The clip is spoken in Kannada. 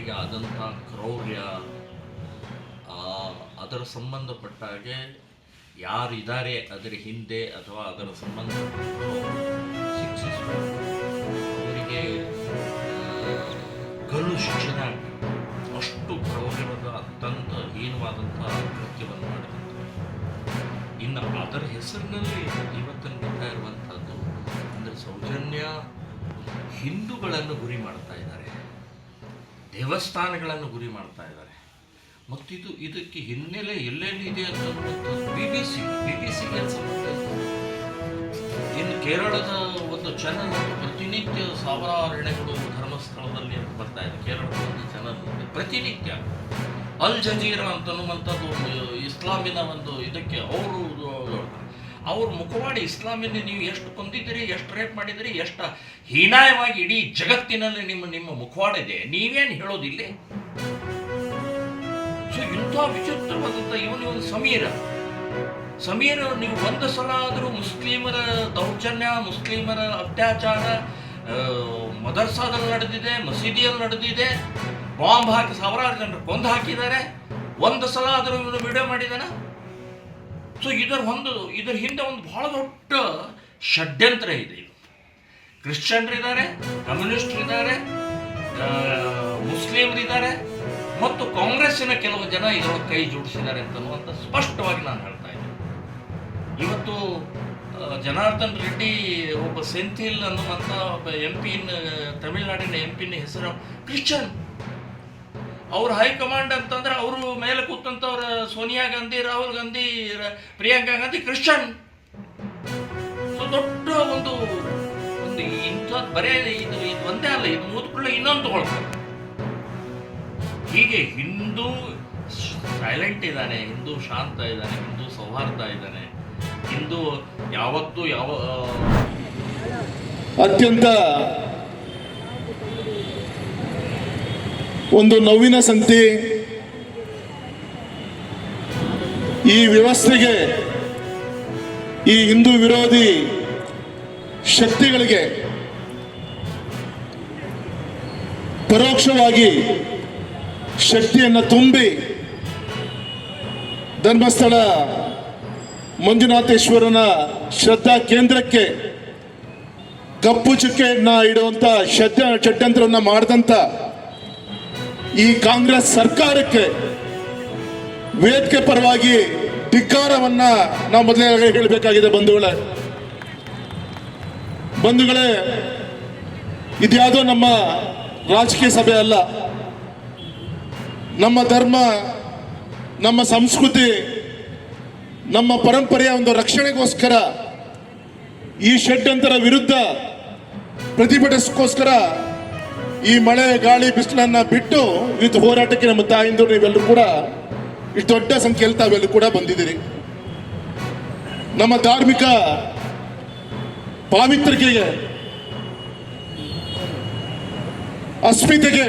ಹಿಂದೂಗಳಿಗೆ ಆದಂಥ ಕ್ರೌರ್ಯ, ಅದರ ಸಂಬಂಧಪಟ್ಟ ಹಾಗೆ ಯಾರಿದ್ದಾರೆ ಅದರ ಹಿಂದೆ ಅಥವಾ ಅದರ ಸಂಬಂಧಪಟ್ಟು ಶಿಕ್ಷಿಸಬೇಕು, ಅವರಿಗೆ ಗಲ್ಲು ಶಿಕ್ಷಣ ಆಗಬೇಕು. ಅಷ್ಟು ಕ್ರೌರ್ಯವಾದ ಅತ್ಯಂತ ಹೀನವಾದಂಥ ಕೃತ್ಯವನ್ನು ಮಾಡಿದಂಥ ಇನ್ನು ಅದರ ಹೆಸರಿನಲ್ಲಿ ಇವತ್ತಿನ ಬರ್ತಾ ಇರುವಂಥದ್ದು ಅಂದರೆ ಸೌಜನ್ಯ ಹಿಂದೂಗಳನ್ನು ಗುರಿ ಮಾಡ್ತಾ ಇದ್ದಾರೆ, ದೇವಸ್ಥಾನಗಳನ್ನು ಗುರಿ ಮಾಡ್ತಾ ಇದ್ದಾರೆ. ಮತ್ತಿದು ಇದಕ್ಕೆ ಹಿನ್ನೆಲೆ ಎಲ್ಲೆಲ್ಲಿದೆ ಅಂತನ್ನುವಂಥದ್ದು ಬಿ ಬಿ ಸಿಗೆ ಸಂಬಂಧ. ಇನ್ನು ಕೇರಳದ ಒಂದು ಚಾನಲ್ ಪ್ರತಿನಿತ್ಯ ಸಾವಿರಾರು ಎಣೆಗಳು ಧರ್ಮಸ್ಥಳದಲ್ಲಿ ಬರ್ತಾ ಇದೆ. ಕೇರಳದ ಒಂದು ಚಾನಲ್ ಪ್ರತಿನಿತ್ಯ ಅಲ್ ಜಜೀರಾ ಅಂತನ್ನುವಂಥದ್ದು ಇಸ್ಲಾಮಿನ ಒಂದು ಇದಕ್ಕೆ ಅವ್ರ ಮುಖವಾಡಿ ಇಸ್ಲಾಮಿನ ನೀವು ಎಷ್ಟು ಕೊಂದಿದ್ದೀರಿ, ಎಷ್ಟು ರೇಪ್ ಮಾಡಿದಿರಿ, ಎಷ್ಟು ಹೀನಾಯವಾಗಿ ಇಡೀ ಜಗತ್ತಿನಲ್ಲಿ ನಿಮ್ಮ ಮುಖವಾಡ ಇದೆ, ನೀವೇನು ಹೇಳೋದಿಲ್ಲ. ಸೊ ಇಂಥ ವಿಚಿತ್ರವಾದಂಥ ಇವನು ಸಮೀರ ನೀವು ಒಂದು ಸಲ ಆದರೂ ಮುಸ್ಲಿಮರ ದೌರ್ಜನ್ಯ, ಮುಸ್ಲಿಮರ ಅತ್ಯಾಚಾರ ಮದರ್ಸಾದಲ್ಲಿ ನಡೆದಿದೆ, ಮಸೀದಿಯಲ್ಲಿ ನಡೆದಿದೆ, ಬಾಂಬ್ ಹಾಕಿ ಸಾವಿರಾರು ಜನರು ಕೊಂದು ಹಾಕಿದ್ದಾರೆ, ಒಂದು ಸಲ ಆದರೂ ಇವನು ವಿಡಿಯೋ ಮಾಡಿದಾನೆ. ಸೊ ಇದರ ಹಿಂದೆ ಒಂದು ಬಹಳ ದೊಡ್ಡ ಷಡ್ಯಂತ್ರ ಇದೆ. ಕ್ರಿಶ್ಚಿಯನ್ರಿದ್ದಾರೆ, ಕಮ್ಯುನಿಸ್ಟ್ರಿದ್ದಾರೆ, ಮುಸ್ಲಿಮರಿದ್ದಾರೆ ಮತ್ತು ಕಾಂಗ್ರೆಸ್ಸಿನ ಕೆಲವು ಜನ ಇದರೊಳಗೆ ಕೈ ಜೋಡಿಸಿದ್ದಾರೆ ಅಂತನ್ನುವಂಥ ಸ್ಪಷ್ಟವಾಗಿ ನಾನು ಹೇಳ್ತಾ ಇದ್ದೀನಿ. ಇವತ್ತು ಜನಾರ್ದನ್ ರೆಡ್ಡಿ ಒಬ್ಬ ಸೆಂಥಿಲ್ ಅನ್ನುವಂಥ ಒಬ್ಬ ತಮಿಳುನಾಡಿನ ಎಂಪಿನ ಹೆಸರು ಕ್ರಿಶ್ಚಿಯನ್. ಅವ್ರ ಹೈಕಮಾಂಡ್ ಅಂತಂದ್ರೆ ಅವರು ಮೇಲೆ ಕೂತಂಥವ್ರ ಸೋನಿಯಾ ಗಾಂಧಿ, ರಾಹುಲ್ ಗಾಂಧಿ, ಪ್ರಿಯಾಂಕಾ ಗಾಂಧಿ ಕ್ರಿಶ್ಚಿಯನ್. ಸೊ ದೊಡ್ಡ ಒಂದು ಇಂಥದ್ದು ಬರೇ ಇದು ಒಂದೇ ಅಲ್ಲ, ಇದು ಮುದ್ಕೊಳ್ಳೆ ಇನ್ನೊಂದು ತಗೊಳ್ತಾರೆ. ಹೀಗೆ ಹಿಂದೂ ಸೈಲೆಂಟ್ ಇದ್ದಾನೆ, ಹಿಂದೂ ಶಾಂತ ಇದ್ದಾನೆ, ಹಿಂದೂ ಸೌಹಾರ್ದ ಇದ್ದಾನೆ, ಹಿಂದೂ ಯಾವತ್ತೂ ಅತ್ಯಂತ ಒಂದು ನೋವಿನ ಸಂಗತಿ. ಈ ವ್ಯವಸ್ಥೆಗೆ, ಈ ಹಿಂದೂ ವಿರೋಧಿ ಶಕ್ತಿಗಳಿಗೆ ಪರೋಕ್ಷವಾಗಿ ಶಕ್ತಿಯನ್ನು ತುಂಬಿ ಧರ್ಮಸ್ಥಳ ಮಂಜುನಾಥೇಶ್ವರನ ಶ್ರದ್ಧಾ ಕೇಂದ್ರಕ್ಕೆ ಕಪ್ಪು ಚುಕ್ಕೆಯನ್ನ ಇಡುವಂತ ಷಡ್ಯಂತ್ರವನ್ನು ಮಾಡಿದಂಥ ಈ ಕಾಂಗ್ರೆಸ್ ಸರ್ಕಾರಕ್ಕೆ ವೇದಿಕೆ ಪರವಾಗಿ ಧಿಕ್ಕಾರವನ್ನ ನಾವು ಮೊದಲೇ ಹೇಳಬೇಕಾಗಿದೆ. ಬಂಧುಗಳೇ, ಇದ್ಯಾವುದೋ ನಮ್ಮ ರಾಜಕೀಯ ಸಭೆ ಅಲ್ಲ. ನಮ್ಮ ಧರ್ಮ, ನಮ್ಮ ಸಂಸ್ಕೃತಿ, ನಮ್ಮ ಪರಂಪರೆಯ ಒಂದು ರಕ್ಷಣೆಗೋಸ್ಕರ ಈ ಷಡ್ಯಂತರ ವಿರುದ್ಧ ಪ್ರತಿಭಟಿಸೋಸ್ಕರ ಈ ಮಳೆ ಗಾಳಿ ಬಿಸಿಲನ್ನ ಬಿಟ್ಟು ಇವತ್ತು ಹೋರಾಟಕ್ಕೆ ನಮ್ಮ ತಾಯಿಂದರು ನೀವೆಲ್ಲರೂ ಕೂಡ ಇಷ್ಟು ದೊಡ್ಡ ಸಂಖ್ಯೆಯಲ್ಲಿ ತಾವೆಲ್ಲರೂ ಕೂಡ ಬಂದಿದ್ದೀರಿ. ನಮ್ಮ ಧಾರ್ಮಿಕ ಪಾವಿತ್ರಿಕೆಗೆ, ಅಸ್ಮಿತೆಗೆ